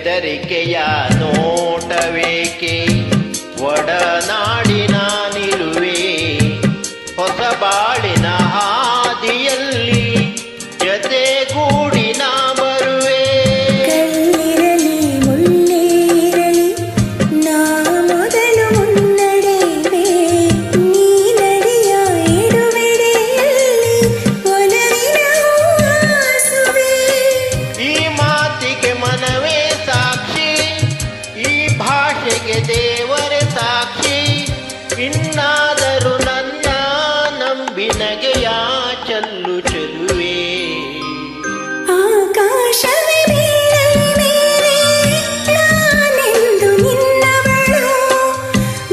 ಬೆದರಿಕೆಯ ನೋಟವೇಕೆ, ಒಡನಾಡಿನ ನಿಲುವೆ ಹೊಸ ಬಾಳಿನ ಹಾದಿಯಲ್ಲಿ ಜತೆಗೂಡಿ ನಾ ಬರುವೆ. ಕಲ್ಲಿರಲಿ ಮುಳ್ಳೇ ಇರಲಿ ನಾ ಮೊದಲು ಮುನ್ನಡೆವೆ, ನೀ ನಡೆಯ ಎಡುವೆಡೆಯಲ್ಲಿ ಒಲವಿನ ಹಾಸುವೆ. ಈ ಮಾತಿಗೆ ಮನವೇ ಸಾಕ್ಷಿ, ಈ ಭಾಷೆಗೆ ದೇವರೇ ಸಾಕ್ಷಿ, ಇನ್ನಾದರೂ ನನ್ನ ನಂಬಿನಗೆಯ ಚಲ್ಲು ಚೆಲುವೆ. ಆಕಾಶವೇ ಬೀಳಲಿ ಮೇಲೆ ನಾನೆಂದು ನಿನ್ನವಳು,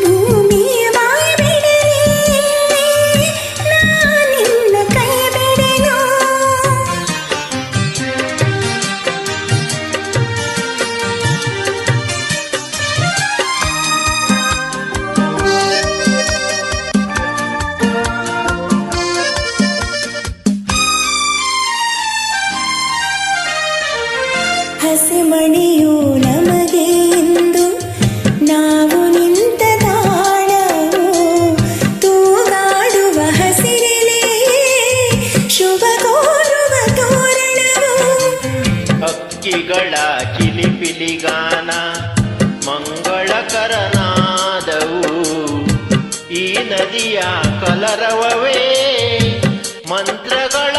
ಭೂಮಿಯ ಬಾಯಿ ಬಿಡಲಿ ನಾನಿನ್ನ ಕೈ ಬಿಡೆನು. ಹಸಿಮಣಿಯು ನಮಗೆ ಇಂದು ನಾವು ನಿಂತ ತಾಣವು, ತೂಗಾಡುವ ಹಸಿರಿಲೆ ಶುಭ ಕೋರುವ ತೋರಣವು. ಹಕ್ಕಿಗಳ ಚಿಲಿಪಿಲಿಗಾನ ಮಂಗಳಕರನಾದವು, ಈ ನದಿಯ ಕಲರವವೇ ಮಂತ್ರಗಳ